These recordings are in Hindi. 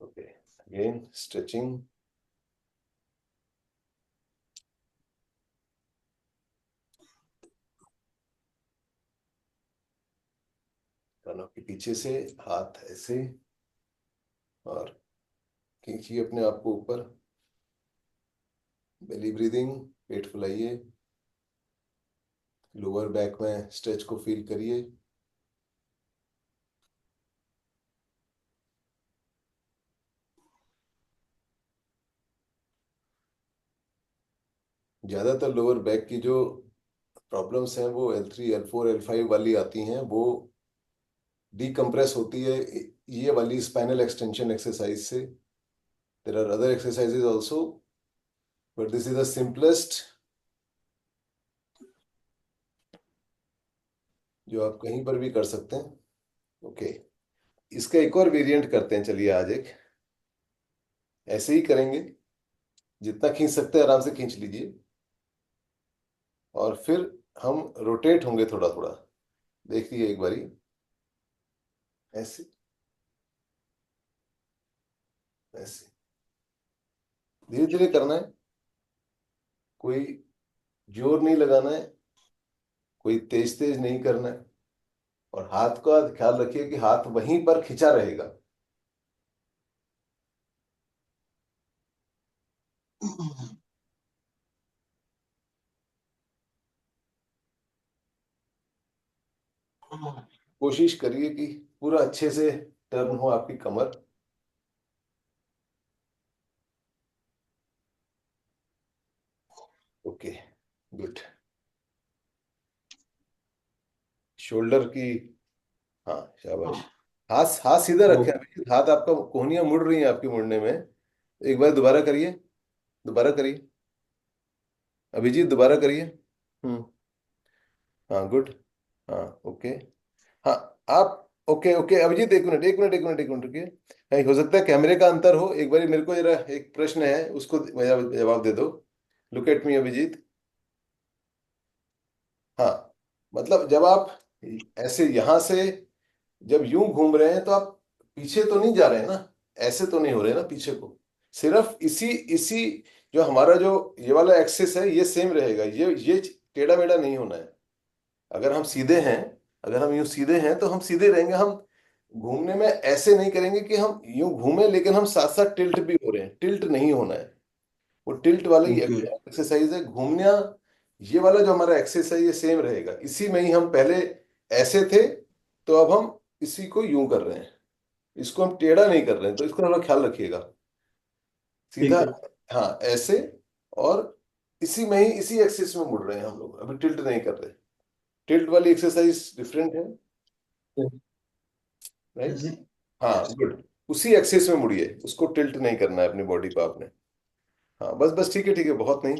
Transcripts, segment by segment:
Okay, again, stretching. कानों के पीछे से हाथ ऐसे और खींचिए अपने आप को ऊपर। बेली ब्रीदिंग, पेट फुलाइए। लोअर बैक में स्ट्रेच को फील करिए। ज्यादातर लोअर बैक की जो प्रॉब्लम्स हैं वो L3, L4, L5 वाली आती हैं, वो डीकम्प्रेस होती है ये वाली स्पाइनल एक्सटेंशन एक्सरसाइज से। There are other exercises also, but this is the simplest जो आप कहीं पर भी कर सकते हैं। ओके, इसका एक और वेरिएंट करते हैं। चलिए आज एक ऐसे ही करेंगे। जितना खींच सकते हैं आराम से खींच लीजिए, और फिर हम रोटेट होंगे थोड़ा थोड़ा। देखिए एक बारी ऐसे ऐसे धीरे धीरे करना है, कोई जोर नहीं लगाना है, कोई तेज तेज नहीं करना है। और हाथ का ख्याल रखिए कि हाथ वहीं पर खिंचा रहेगा। कोशिश करिए कि पूरा अच्छे से टर्न हो आपकी कमर। Okay, good. शोल्डर की, हाँ शाबाश। हाथ हाथ सीधा रखें अभी। हाथ आपका, कोहनियां मुड़ रही हैं आपकी मुड़ने में। एक बार दोबारा करिए, दोबारा करिए। अभिजीत दोबारा करिए। हम्म। हाँ गुड। हाँ ओके। हाँ आप, ओके ओके अभिजीत, एक मिनट एक मिनट एक मिनट एक मिनट रुकिए। नहीं, हो सकता है कैमरे का अंतर हो। एक बार मेरे को जरा एक प्रश्न है, उसको मेरा जवाब दे दो। Look at me Abhijit. हाँ, मतलब जब आप ऐसे यहां से जब यूं घूम रहे हैं तो आप पीछे तो नहीं जा रहे हैं ना, ऐसे तो नहीं हो रहे ना पीछे को। सिर्फ इसी इसी जो हमारा जो ये वाला एक्सिस है ये सेम रहेगा, ये टेढ़ा मेढ़ा नहीं होना है। अगर हम सीधे हैं, अगर हम यूं सीधे हैं तो हम सीधे रहेंगे। हम घूमने में ऐसे नहीं करेंगे कि हम यूं घूमें लेकिन हम साथ साथ टिल्ट भी हो रहे हैं। टिल्ट नहीं होना है। वो टिल्ट वाली ओके। एक्सरसाइज है घूमना। ये वाला जो हमारा एक्सरसाइज है ये सेम रहेगा। इसी में ही हम पहले ऐसे थे, तो अब हम इसी को यूं कर रहे हैं। इसको हम टेढ़ा नहीं कर रहे हैं, तो इसको थोड़ा ख्याल रखिएगा। सीधा, ठीक है। हाँ ऐसे। और इसी में ही इसी एक्सिस में मुड़ रहे हैं हम लोग, अभी टिल्ट नहीं कर रहे। टिल्ट वाली एक्सरसाइज डिफरेंट है, राइट। ऐसे। हाँ गुड। उसी एक्सिस में मुड़िए, उसको टिल्ट नहीं करना है अपनी बॉडी को आपने। हाँ बस बस, ठीक है ठीक है, बहुत नहीं।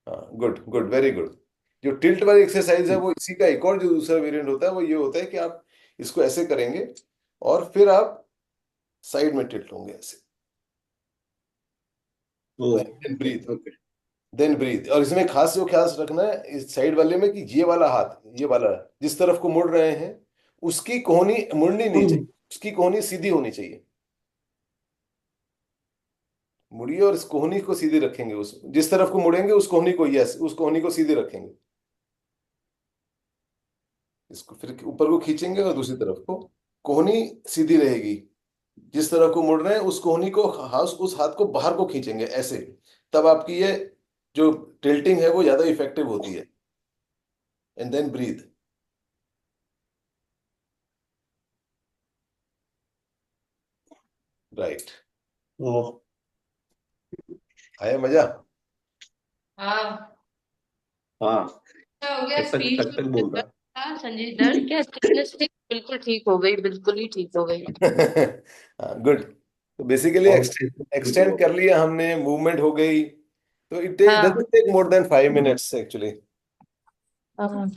हाँ गुड गुड, वेरी गुड। जो टिल्ट वाली एक्सरसाइज है वो इसी का एक और जो दूसरा वेरिएंट होता है वो ये होता है कि आप इसको ऐसे करेंगे और फिर आप साइड में टिल्ट होंगे ऐसे। ओ। Then okay breathe, okay. Then breathe. और इसमें खास जो ख्याल रखना है इस साइड वाले में कि ये वाला हाथ, ये वाला जिस तरफ को मुड़ रहे हैं उसकी कोहनी मुड़नी नहीं चाहिए, उसकी कोहनी सीधी होनी चाहिए। मुड़िए और इस कोहनी को सीधी रखेंगे। उस जिस तरफ को मुड़ेंगे उस कोहनी को, यस, उस कोहनी को सीधी रखेंगे। इसको फिर ऊपर को खींचेंगे और दूसरी तरफ को कोहनी सीधी रहेगी। जिस तरफ को मुड़ रहे हैं उस कोहनी को, हाथ, उस हाथ को बाहर को खींचेंगे ऐसे। तब आपकी ये जो टिल्टिंग है वो ज्यादा इफेक्टिव होती है। And then breathe. राइट। ओ। आया मजा? हाँ, हाँ। क्या हो गया? कटक स्पीच में कटक बोल रहा। था संजय दर, क्या स्टेटस बिल्कुल ठीक हो गई, बिल्कुल ही ठीक हो गई। गुड। तो बेसिकली और एक्सटेंड कर लिया हमने, मूवमेंट हो गई। तो इट डजंट हाँ take more than 5 minutes actually. हाँ।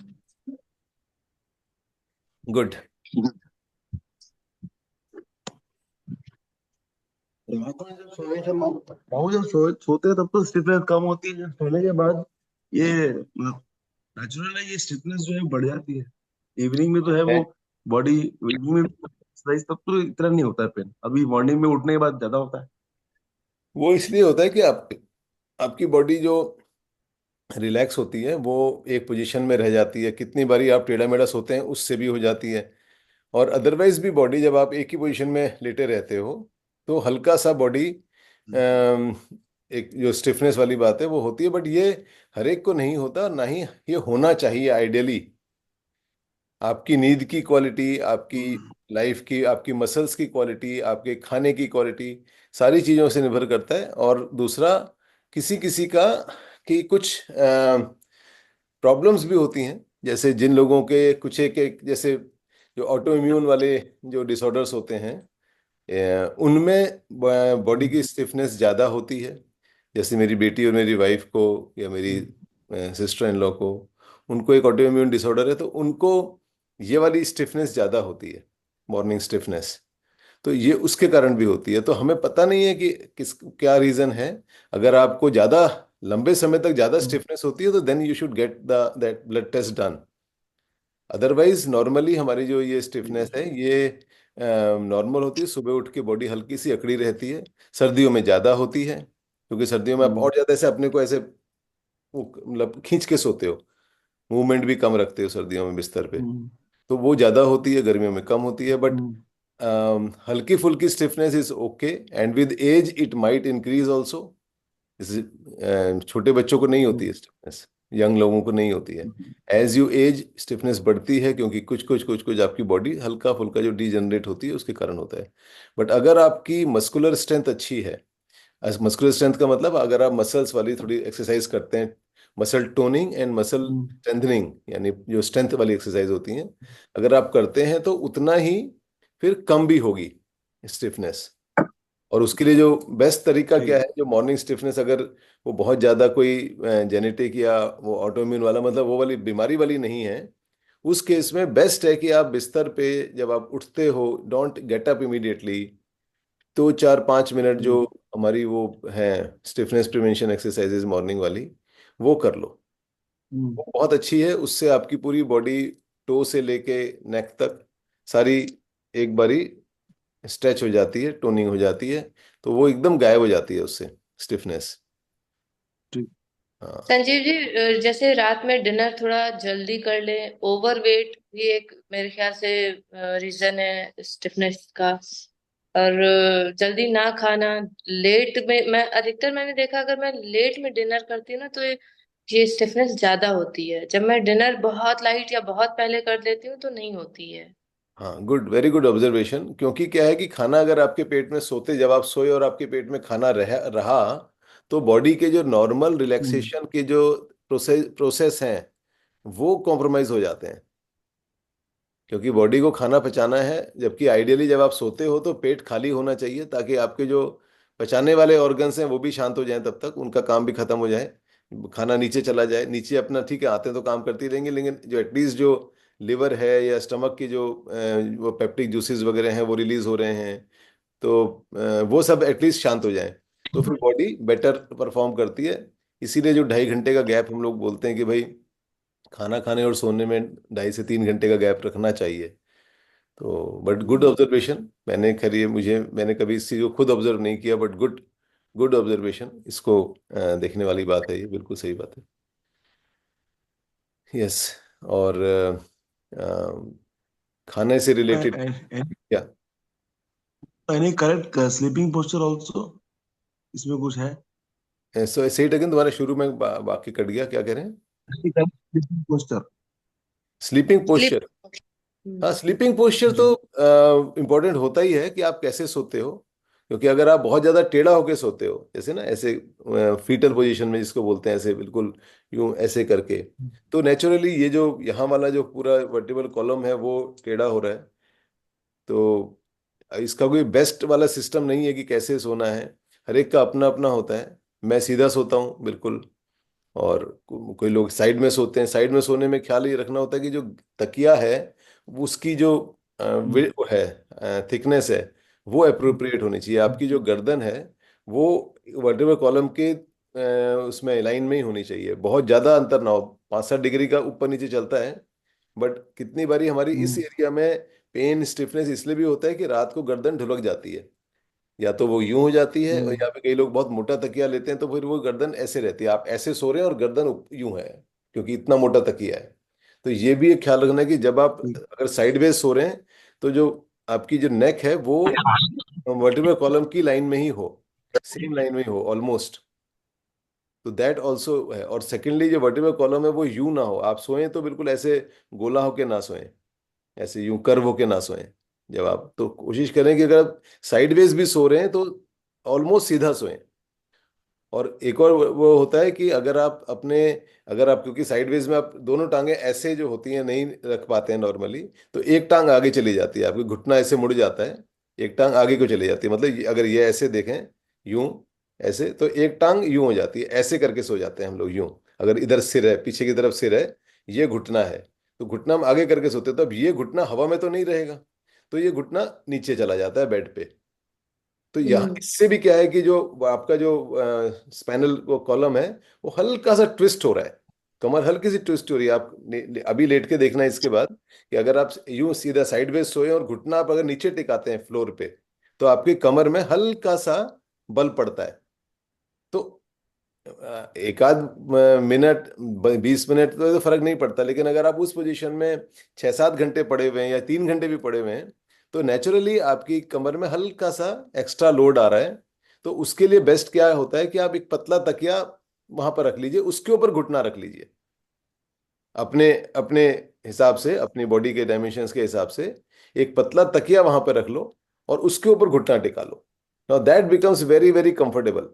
गुड। रात में जब सोने से बाबू जब सोते हैं तब तो स्टिफनेस कम होती है, जब सोने के बाद ये नेचुरल है, ये स्टिफनेस जो है बढ़ जाती है। इवनिंग में तो है वो बॉडी, इवनिंग में एक्सरसाइज तब तो इतना नहीं होता है पेन, अभी मॉर्निंग में उठने के बाद ज्यादा होता है। वो इसलिए होता है कि आपकी बॉडी जो रिलैक्स होती है वो एक पोजीशन में रह जाती है। कितनी बारी आप टेढ़ा मेढ़ा सोते हैं उससे भी हो जाती है। और अदरवाइज भी बॉडी जब आप एक ही पोजीशन में लेटे रहते हो तो हल्का सा बॉडी हम्म। एक जो स्टिफनेस वाली बात है वो होती है। बट ये हर एक को नहीं होता, ना ही ये होना चाहिए आइडियली। आपकी नींद की क्वालिटी, आपकी हम्म। लाइफ की, आपकी मसल्स की क्वालिटी, आपके खाने की क्वालिटी, सारी चीज़ों से निर्भर करता है। और दूसरा, किसी किसी का कि कुछ प्रॉब्लम्स भी होती हैं। जैसे जिन लोगों के कुछ एक जैसे जो ऑटो इम्यून वाले जो डिसऑर्डर्स होते हैं, उनमें बॉडी की हम्म। स्टिफनेस ज़्यादा होती है। जैसे मेरी बेटी और मेरी वाइफ को, या मेरी हम्म। सिस्टर इन लॉ को, उनको एक ऑटो इम्यून डिसऑर्डर है, तो उनको ये वाली स्टिफनेस ज़्यादा होती है, मॉर्निंग स्टिफनेस। तो ये उसके कारण भी होती है। तो हमें पता नहीं है कि किस क्या रीज़न है। अगर आपको ज़्यादा लंबे समय तक ज़्यादा हम्म। स्टिफनेस होती है तो then you should get the that blood test done. Otherwise normally हमारी जो ये स्टिफनेस है ये नॉर्मल होती है। सुबह उठ के बॉडी हल्की सी अकड़ी रहती है। सर्दियों में ज़्यादा होती है क्योंकि सर्दियों में आप हम्म। और ज़्यादा ऐसे अपने को ऐसे मतलब खींच के सोते हो, मूवमेंट भी कम रखते हो सर्दियों में बिस्तर पे। हम्म। तो वो ज़्यादा होती है, गर्मियों में कम होती है। But hmm. हल्की फुल्की stiffness is okay, and with age it might increase also. जैसे छोटे बच्चों को नहीं होती हम्म। है स्टिफनेस, यंग लोगों को नहीं होती है। हम्म। एज यू एज स्टिफनेस बढ़ती है क्योंकि कुछ कुछ आपकी बॉडी हल्का फुल्का जो डीजनरेट होती है उसके कारण होता है। बट अगर आपकी मस्कुलर स्ट्रेंथ अच्छी है, मस्कुलर स्ट्रेंथ का मतलब अगर आप मसल्स वाली थोड़ी एक्सरसाइज करते हैं, muscle toning and muscle hmm. Strengthening, यानी जो स्ट्रेंथ वाली एक्सरसाइज होती हैं, अगर आप करते हैं तो उतना ही फिर कम भी होगी स्टिफनेस। और उसके लिए जो बेस्ट तरीका क्या ठीक। है, जो मॉर्निंग स्टिफनेस अगर वो बहुत ज़्यादा कोई जेनेटिक या वो ऑटोइम्यून वाला मतलब वो वाली बीमारी वाली नहीं है, उस केस में बेस्ट है कि आप बिस्तर पे जब आप उठते हो, डोंट गेट अप इमीडिएटली। तो 4-5 मिनट जो हम्म। हमारी वो है स्टिफनेस प्रिवेंशन एक्सरसाइजेज मॉर्निंग वाली, वो कर लो। हम्म। वो बहुत अच्छी है, उससे आपकी पूरी बॉडी टो से लेके नेक तक सारी एक बारी स्ट्रेच हो जाती है, टोनिंग हो जाती है। तो वो एकदम गायब हो जाती है उससे स्टिफनेस। ठीक। हाँ। संजीव जी, जैसे रात में डिनर थोड़ा जल्दी कर लें, ओवरवेट भी एक मेरे ख्याल से रीजन है स्टिफनेस का। और जल्दी ना खाना, लेट में मैं अधिकतर मैंने देखा, अगर मैं लेट में डिनर करती हूँ ना तो ये स्टिफनेस ज्यादा होती है। जब मैं डिनर बहुत लाइट या बहुत पहले कर लेती हूँ तो नहीं होती है। हाँ, गुड, वेरी गुड ऑब्जर्वेशन। क्योंकि क्या है कि खाना अगर आपके पेट में सोते, जब आप सोए और आपके पेट में खाना रहा, तो बॉडी के जो नॉर्मल हम्म। रिलैक्सेशन के जो प्रोसेस प्रोसेस हैं वो कॉम्प्रोमाइज हो जाते हैं। क्योंकि बॉडी को खाना पचाना है, जबकि आइडियली जब आप सोते हो तो पेट खाली होना चाहिए ताकि आपके जो पचाने वाले ऑर्गन्स हैं वो भी शांत हो जाएं, तब तक उनका काम भी खत्म हो जाए, खाना नीचे चला जाए। नीचे अपना ठीक है, आते तो काम करती रहेंगे, लेकिन जो एटलीस्ट जो लिवर है या स्टमक की जो वो पेप्टिक जूसेस वगैरह हैं वो रिलीज हो रहे हैं, तो वो सब एटलीस्ट शांत हो जाए, तो फिर बॉडी बेटर परफॉर्म करती है। इसीलिए जो 2.5 घंटे का गैप हम लोग बोलते हैं कि भाई खाना खाने और सोने में 2.5 से 3 घंटे का गैप रखना चाहिए। तो बट गुड ऑब्जर्वेशन, मैंने खैर ये मुझे मैंने कभी इस चीज़ को खुद ऑब्जर्व नहीं किया, बट गुड, गुड ऑब्जर्वेशन। इसको देखने वाली बात है, ये बिल्कुल सही बात है। यस। और खाने से रिलेटेड क्या? Any correct sleeping posture also, इसमें कुछ है? सो सही अगेन, दोबारा शुरू में बाकी कट गया, क्या कह रहे हैं? Sleeping posture. Sleeping slip. Posture. हाँ, स्लीपिंग पोस्चर तो जी। इम्पोर्टेंट होता ही है कि आप कैसे सोते हो। क्योंकि अगर आप बहुत ज्यादा टेढ़ा होके सोते हो, जैसे ना ऐसे फीटल पोजीशन में जिसको बोलते हैं, ऐसे बिल्कुल यूं ऐसे करके, तो नेचुरली ये जो यहाँ वाला जो पूरा वर्टिबल कॉलम है वो टेढ़ा हो रहा है। तो इसका कोई बेस्ट वाला सिस्टम नहीं है कि कैसे सोना है। हर एक का अपना अपना होता है। मैं सीधा सोता हूँ बिल्कुल, और कोई लोग साइड में सोते हैं। साइड में सोने में ख्याल ये रखना होता है कि जो तकिया है उसकी जो वो है थिकनेस है, वो अप्रोप्रिएट होनी चाहिए। आपकी जो गर्दन है वो वर्टेब्रल कॉलम के उसमें लाइन में ही होनी चाहिए। बहुत ज़्यादा अंतर ना हो, 5-7 डिग्री का ऊपर नीचे चलता है, बट कितनी बारी हमारी इस एरिया में पेन स्टिफनेस इसलिए भी होता है कि रात को गर्दन ढुलक जाती है, या तो वो यूं हो जाती है, और हम्म। यहाँ पे कई लोग बहुत मोटा तकिया लेते हैं तो फिर वो गर्दन ऐसे रहती है, आप ऐसे सो रहे हैं और गर्दन यूं है, क्योंकि इतना मोटा तकिया है। तो ये भी एक ख्याल रखना है कि जब आप अगर साइडवेज सो रहे हैं तो जो आपकी जो नेक है वो वर्टिब्रल कॉलम की लाइन में ही हो, सेम लाइन में ही हो ऑलमोस्ट। तो दैट ऑल्सो है। और सेकेंडली जो वर्टिब्रल कॉलम है वो यू ना हो, आप सोएं तो बिल्कुल ऐसे गोला होके ना सोएं, ऐसे यूं कर्व होके ना सोएं। जब आप तो कोशिश करें कि अगर आप साइडवेज भी सो रहे हैं तो ऑलमोस्ट सीधा सोएं। और एक और वो होता है कि अगर आप क्योंकि साइडवेज में आप दोनों टांगे ऐसे जो होती हैं नहीं रख पाते हैं नॉर्मली, तो एक टांग आगे चली जाती है, आपकी घुटना ऐसे मुड़ जाता है, एक टांग आगे को चली जाती है, मतलब अगर ये ऐसे देखें यूं, ऐसे तो एक टांग यूं हो जाती है, ऐसे करके सो जाते हैं हम लोग यूं। अगर इधर सिर है, पीछे की तरफ सिर है, ये घुटना है, तो घुटना हम आगे करके सोते हैं, तो अब ये घुटना हवा में तो नहीं रहेगा, तो ये घुटना नीचे चला जाता है बेड पे। तो यहाँ हम्म इससे भी क्या है कि जो आपका जो स्पाइनल कॉलम है वो हल्का सा ट्विस्ट हो रहा है, कमर हल्की सी ट्विस्ट हो रही है। आप अभी लेट के देखना इसके बाद कि अगर आप यूं सीधा साइडवेज सोए और घुटना आप अगर नीचे टिकाते हैं फ्लोर पे, तो आपकी कमर में हल्का सा बल पड़ता है। तो एक आध मिनट, 20 मिनट तो फर्क नहीं पड़ता, लेकिन अगर आप उस पोजीशन में 6-7 घंटे पड़े हुए हैं या 3 घंटे भी पड़े हुए हैं, तो नेचुरली आपकी कमर में हल्का सा एक्स्ट्रा लोड आ रहा है। तो उसके लिए बेस्ट क्या होता है कि आप एक पतला तकिया वहां पर रख लीजिए, उसके ऊपर घुटना रख लीजिए, अपने अपने हिसाब से, अपनी बॉडी के डायमेंशंस के हिसाब से एक पतला तकिया वहां पर रख लो और उसके ऊपर घुटना टिका लो। Now that becomes very very comfortable.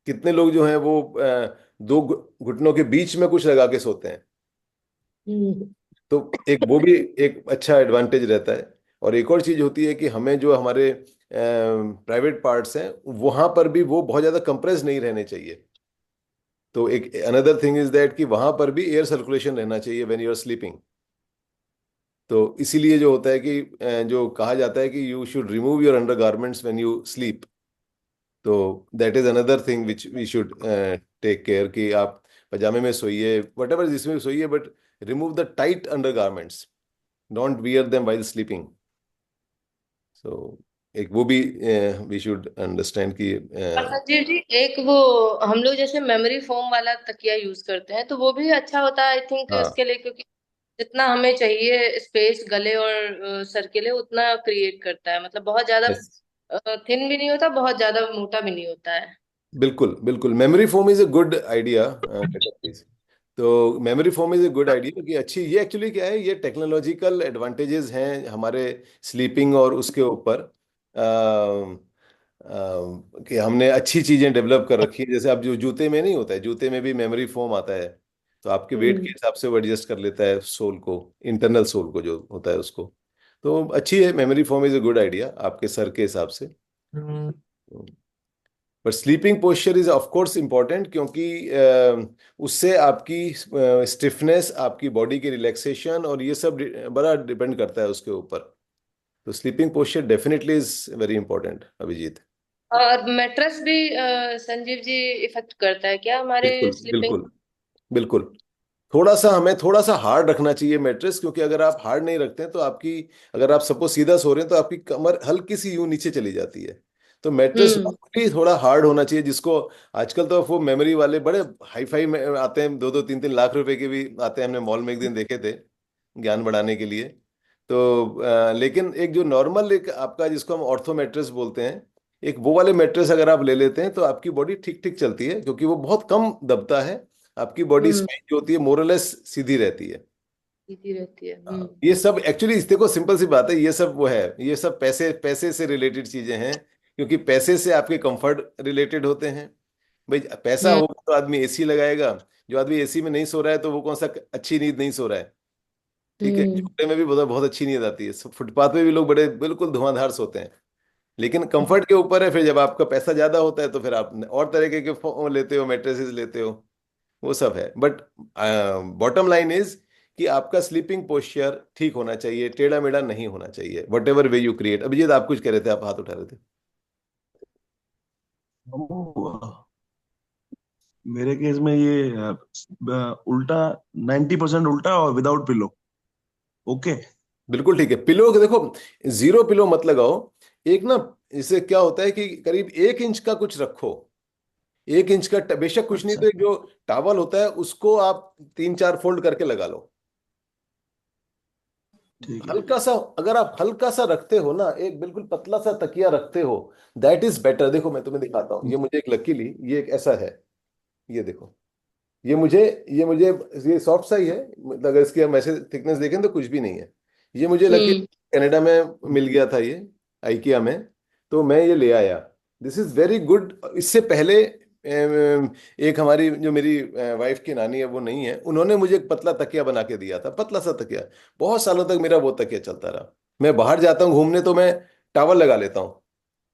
कितने लोग जो हैं वो दो घुटनों के बीच में कुछ लगा के सोते हैं, हम्म तो एक वो भी एक अच्छा एडवांटेज रहता है। और एक और चीज होती है कि हमें जो हमारे प्राइवेट पार्ट्स हैं वहां पर भी वो बहुत ज्यादा कंप्रेस नहीं रहने चाहिए। तो एक अनदर थिंग इज दैट कि वहां पर भी एयर सर्कुलेशन रहना चाहिए व्हेन यू आर स्लीपिंग। तो इसीलिए जो होता है कि जो कहा जाता है कि you should remove your undergarments when you sleep. तो that is another thing which we should take care कि आप पजामे में सोइए, वट एवर जिसमें भी सोइए, but remove the tight undergarments, don't wear them while sleeping. So एक वो भी वी शुड अंडरस्टैंड कि और संजीव जी, एक वो हम लोग जैसे मेमोरी फोम वाला तकिया यूज करते हैं, तो वो भी अच्छा होता है आई थिंक हाँ, इसके लिए, क्योंकि जितना हमें चाहिए स्पेस गले और सर के लिए उतना क्रिएट करता है, मतलब बहुत ज्यादा yes, थिन भी नहीं होता, बहुत ज्यादा मोटा भी नहीं होता है। बिल्कुल बिल्कुल, memory foam is a good idea. तो memory foam is a good idea क्योंकि अच्छी, ये एक्चुअली क्या है, ये टेक्नोलॉजिकल एडवांटेजेस हैं हमारे स्लीपिंग और उसके ऊपर, कि हमने अच्छी चीजें डेवलप कर रखी है। जैसे अब जो जूते में नहीं होता है, जूते में भी मेमोरी फोम आता है, तो आपके वेट के हम्म हिसाब से वो एडजस्ट कर लेता है सोल को, इंटरनल सोल को जो होता है उसको। तो अच्छी है, memory foam is a good idea आपके सर के हिसाब से। पर sleeping posture is of course important, क्योंकि उससे आपकी स्टिफनेस, आपकी बॉडी की रिलैक्सेशन और ये सब बड़ा डिपेंड करता है उसके ऊपर। तो sleeping posture definitely is very important, Abhijeet. और मैट्रेस भी संजीव जी इफेक्ट करता है क्या हमारे बिल्कुल स्लीपिंग? बिल्कुल बिल्कुल। हमें थोड़ा सा हार्ड रखना चाहिए मैट्रेस, क्योंकि अगर आप हार्ड नहीं रखते हैं तो आपकी, अगर आप सपोज सीधा सो रहे हैं तो आपकी कमर हल्की सी यूं नीचे चली जाती है। तो मैट्रेस हम्म भी थोड़ा हार्ड होना चाहिए, जिसको आजकल तो वो मेमोरी वाले बड़े हाई फाई में आते हैं, 2-2 3-3 लाख रुपए के भी आते हैं, हमने मॉल में एक दिन देखे थे ज्ञान बढ़ाने के लिए। तो लेकिन एक जो नॉर्मल एक आपका जिसको हम ऑर्थो मैट्रेस बोलते हैं, एक वो वाले मैट्रेस अगर आप ले लेते हैं तो आपकी बॉडी ठीक ठीक चलती है, क्योंकि वो बहुत कम दबता है। आपकी बॉडी हम्म स्पाइन जो होती है मोरलेस सीधी रहती है। सीधी रहती है। ये सब एक्चुअली इस देखो सिंपल सी बात है, ये सब वो है, ये सब पैसे पैसे से रिलेटेड चीजें हैं, क्योंकि पैसे से आपके कंफर्ट रिलेटेड होते हैं। भाई पैसा हम्म होगा तो आदमी एसी लगाएगा, जो आदमी एसी में नहीं सो रहा है तो वो कौन सा अच्छी नींद नहीं सो रहा है। ठीक है, हम्म झोपड़े में भी बहुत बहुत अच्छी नींद आती है, फुटपाथ पे भी लोग बड़े बिल्कुल धुआंधार सोते हैं। लेकिन कंफर्ट के ऊपर है, फिर जब आपका पैसा ज्यादा होता है तो फिर आप और तरीके के लेते हो, मैट्रेसेस लेते हो, वो सब है। बट बॉटम लाइन इज कि आपका स्लीपिंग पोस्चर ठीक होना चाहिए, टेढ़ा मेढ़ा नहीं होना चाहिए, whatever way you create. Abhijeet आप कुछ कह रहे थे, आप हाथ उठा रहे थे। मेरे केस में ये उल्टा, 90% उल्टा और विदाउट पिलो। ओके। बिल्कुल ठीक है। पिलो के देखो, जीरो पिलो मत लगाओ। एक ना, इससे क्या होता है कि करीब 1 इंच का कुछ रखो। 1 इंच का बेशक कुछ नहीं अच्छा तो एक जो टावल होता है उसको आप 3-4 फोल्ड करके लगा लो। ठीक है। हल्का सा, अगर आप हल्का सा रखते हो ना, एक बिल्कुल पतला सा तकिया रखते हो, दैट इज बेटर। देखो मैं तुम्हें दिखाता हूँ, ये मुझे एक लकीली ये एक ऐसा है। ये देखो, ये मुझे ये मुझे ये सॉफ्ट सा ही है, मतलब अगर इसकी हम ऐसे थिकनेस देखें तो कुछ भी नहीं है। ये मुझे लकी हम्म। कनाडा में मिल गया था ये, आइकिया में। तो मैं ये ले आया। This is very good. इससे पहले एक हमारी जो मेरी वाइफ की नानी है, वो नहीं है, उन्होंने मुझे एक पतला तकिया बना के दिया था, पतला सा तकिया। बहुत सालों तक मेरा वो तकिया चलता रहा। मैं बाहर जाता हूँ घूमने तो मैं टावल लगा लेता हूँ।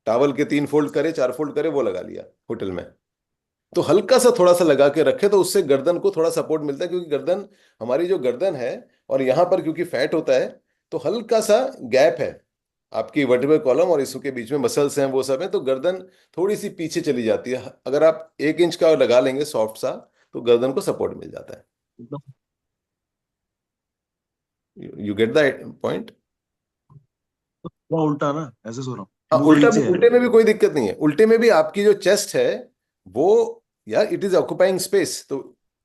टावल के 3 फोल्ड करे, 4 फोल्ड करे, वो लगा लिया होटल में। तो हल्का सा थोड़ा सा लगा के रखे तो उससे गर्दन को थोड़ा सपोर्ट मिलता है, क्योंकि गर्दन, हमारी जो गर्दन है और यहाँ पर क्योंकि फैट होता है, तो हल्का सा गैप है आपकी वर्टिब्रल कॉलम और इसके बीच में मसल्स हैं, वो सब है, तो गर्दन थोड़ी सी पीछे चली जाती है। अगर आप 1 इंच का लगा लेंगे सॉफ्ट सा, तो गर्दन को सपोर्ट मिल जाता है। एकदम यू गेट द पॉइंट। पूरा उल्टा ना, ऐसे सो रहा हाँ, हूँ, मुंह उल्टा, नीचे है। उल्टे में भी कोई दिक्कत नहीं है। उल्टे में भी आपकी जो चेस्ट है वो, यार इट इज ऑक्युपाइंग स्पेस, तो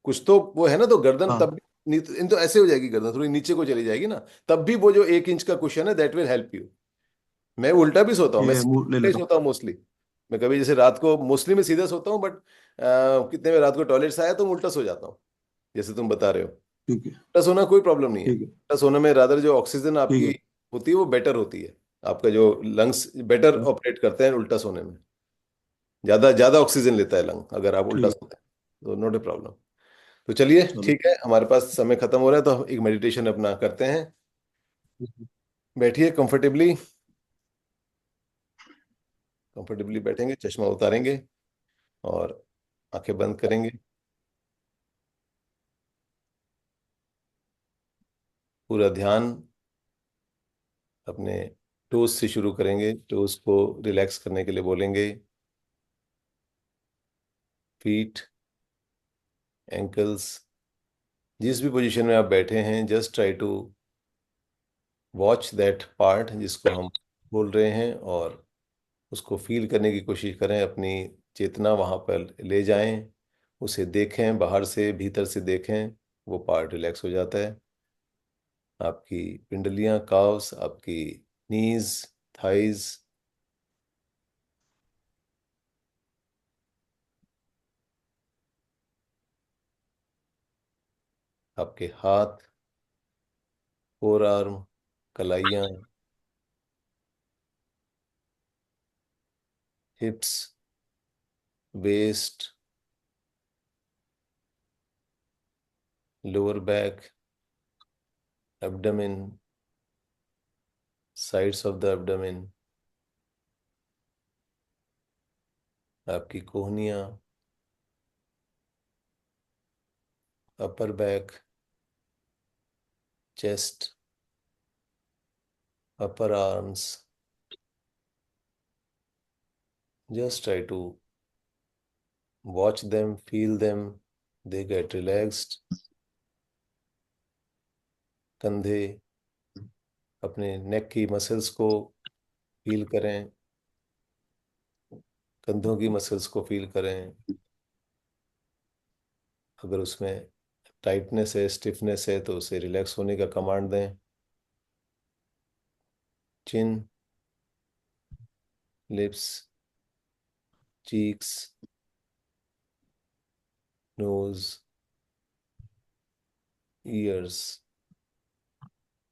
कुछ तो वो है ना, तो गर्दन हाँ, तब भी इन तो ऐसे हो जाएगी, गर्दन थोड़ी नीचे को चली जाएगी ना, तब भी वो जो 1 इंच का कुशन है दैट विल हेल्प यू। मैं उल्टा भी सोता हूँ, मैं ये मुंह ले सीधे लेता हूँ। सोता हूँ मोस्टली। मैं कभी जैसे रात को मोस्टली मैं सीधा सोता हूँ, बट कितने में रात को टॉयलेट से आया तो मैं उल्टा सो जाता हूँ, जैसे तुम बता रहे हो। ठीक है। उल्टा सोना कोई प्रॉब्लम नहीं है। ठीक है। उल्टा सोने में रादर जो ऑक्सीजन ठीक आपकी है। होती है वो बेटर होती है। आपका जो लंग्स बेटर ऑपरेट करते हैं उल्टा सोने में। ज्यादा ज्यादा ऑक्सीजन लेता है लंग अगर आप उल्टा ठीक सोते हैं, तो नॉट ए प्रॉब्लम। तो चलिए चलो। ठीक है, हमारे पास समय खत्म हो रहा है, तो एक मेडिटेशन अपना करते हैं। बैठिए कंफर्टेबली। कंफर्टेबली बैठेंगे, चश्मा उतारेंगे और आंखें बंद करेंगे। पूरा ध्यान अपने टोस से शुरू करेंगे, टोस को रिलैक्स करने के लिए बोलेंगे। फीट, एंकल्स, जिस भी पोजीशन में आप बैठे हैं, just try to watch that part जिसको हम बोल रहे हैं, और उसको फील करने की कोशिश करें। अपनी चेतना वहाँ पर ले जाएं, उसे देखें, बाहर से भीतर से देखें, वो पार्ट रिलैक्स हो जाता है। आपकी पिंडलियाँ, काव्स, आपकी नीज, थाइज, आपके हाथ, फोर आर्म, कलाइयाँ, hips, waist, lower back, abdomen, sides of the abdomen, आपकी कोहनियाँ, upper back, chest, upper arms. Just try to watch them, feel them, they get relaxed. कंधे, अपने नेक की मसल्स को फील करें, कंधों की मसल्स को फील करें। अगर उसमें टाइटनेस है, स्टिफनेस है, तो उसे रिलैक्स होने का कमांड दें। Chin, lips, cheeks, nose, ears,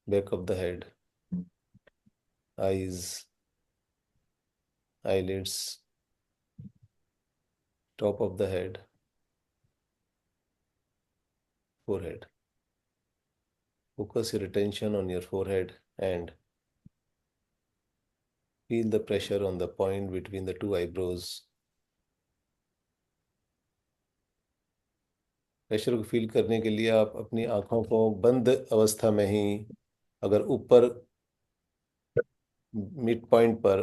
back of the head, eyes, eyelids, top of the head, forehead. Focus your attention on your forehead and feel the pressure on the point between the two eyebrows. Pressure को फील करने के लिए आप अपनी आंखों को बंद अवस्था में ही, अगर ऊपर मिड पॉइंट पर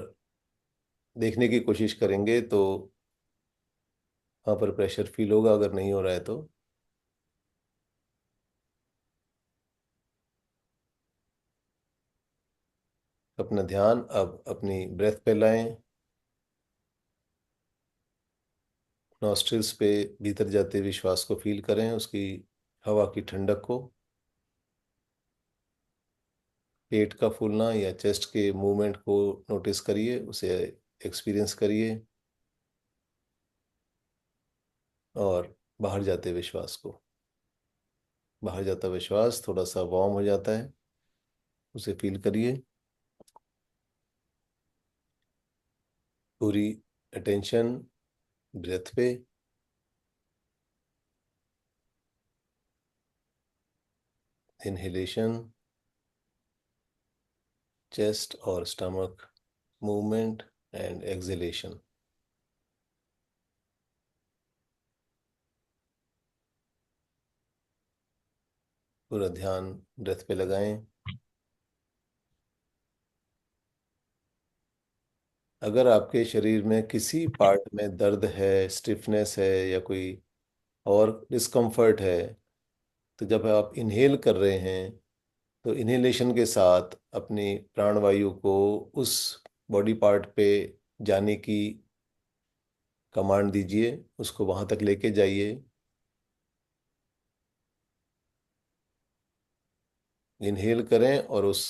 देखने की कोशिश करेंगे तो वहाँ पर प्रेशर फील होगा, अगर नहीं हो रहा है तो। अपना ध्यान अब अपनी ब्रेथ पे लाएं। नॉस्ट्रिल्स पे भीतर जाते हुए श्वास को फील करें, उसकी हवा की ठंडक को। पेट का फूलना या चेस्ट के मूवमेंट को नोटिस करिए, उसे एक्सपीरियंस करिए। और बाहर जाते हुए श्वास को, बाहर जाता हुआ श्वास थोड़ा सा वार्म हो जाता है, उसे फील करिए। पूरी अटेंशन ब्रेथ पे। इनहेलेशन, चेस्ट और स्टमक मूवमेंट एंड एक्सहेलेशन। पूरा ध्यान ब्रेथ पे लगाएं। अगर आपके शरीर में किसी पार्ट में दर्द है, स्टिफनेस है या कोई और डिस्कम्फर्ट है, तो जब आप इनहेल कर रहे हैं तो इनहेलेशन के साथ अपनी प्राणवायु को उस बॉडी पार्ट पे जाने की कमांड दीजिए, उसको वहां तक लेके जाइए। इनहेल करें और उस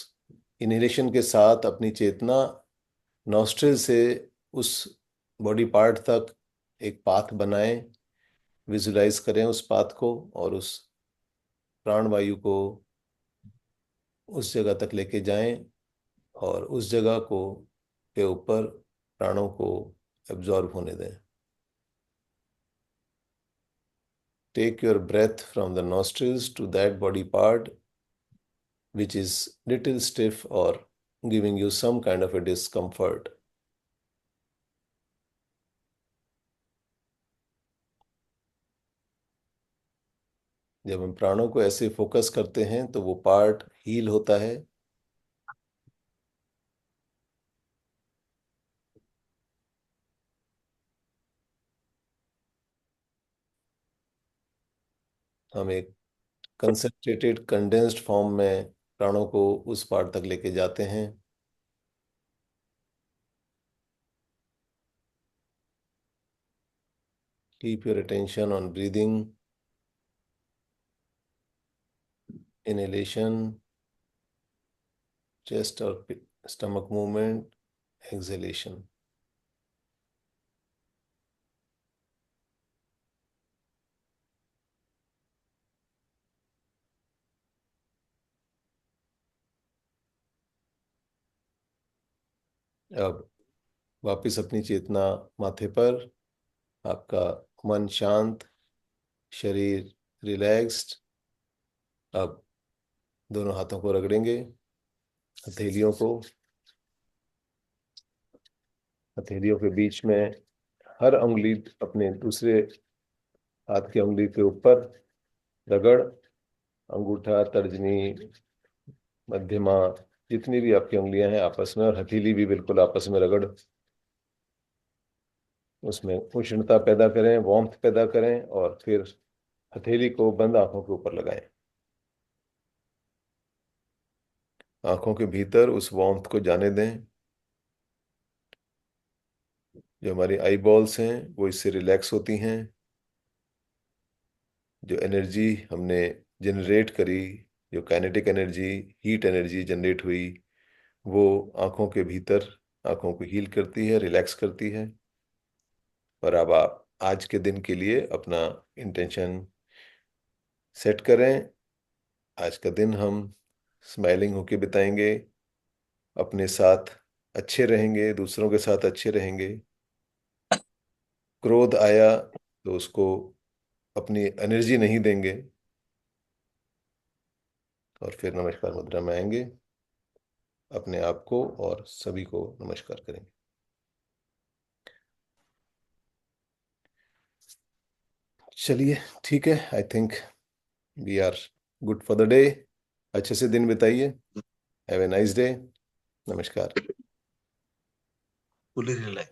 इनहेलेशन के साथ अपनी चेतना नॉस्ट्रिल से उस बॉडी पार्ट तक एक पाथ बनाएं। विजुलाइज करें उस पाथ को और उस प्राणवायु को उस जगह तक लेके जाएं और उस जगह को के ऊपर प्राणों को एब्जॉर्ब होने दें। Take your breath from the nostrils to that body part which is little stiff or giving you some kind of a discomfort. जब हम प्राणों को ऐसे फोकस करते हैं तो वो पार्ट हील होता है। हम एक कंसंट्रेटेड कंडेंस्ड फॉर्म में प्राणों को उस पार्ट तक लेके जाते हैं। Keep your attention on breathing, inhalation, chest or stomach movement, exhalation. अब वापस अपनी चेतना माथे पर, आपका मन शांत, शरीर रिलैक्स्ड। अब दोनों हाथों को रगड़ेंगे, हथेलियों को, हथेलियों के बीच में हर उंगली अपने दूसरे हाथ की उंगली के ऊपर रगड़। अंगूठा, तर्जनी, मध्यमा, जितनी भी आपकी उंगलियां हैं आपस में, और हथेली भी बिल्कुल आपस में रगड़। उसमें उष्णता पैदा करें, वार्मथ पैदा करें और फिर हथेली को बंद आंखों के ऊपर लगाएं। आंखों के भीतर उस वार्मथ को जाने दें। जो हमारी आई बॉल्स हैं वो इससे रिलैक्स होती हैं। जो एनर्जी हमने जनरेट करी, जो kinetic energy, heat energy generate हुई, वो आंखों के भीतर आंखों को हील करती है, रिलैक्स करती है। और अब आप आज के दिन के लिए अपना इंटेंशन सेट करें। आज का दिन हम स्माइलिंग होके बिताएंगे, अपने साथ अच्छे रहेंगे, दूसरों के साथ अच्छे रहेंगे। क्रोध आया तो उसको अपनी एनर्जी नहीं देंगे। और फिर नमस्कार मुद्रा में आएंगे, अपने आप को और सभी को नमस्कार करेंगे। चलिए ठीक है, I think we are good for the day. अच्छे से दिन बिताइए। Have a nice day. नमस्कार। Fully relax.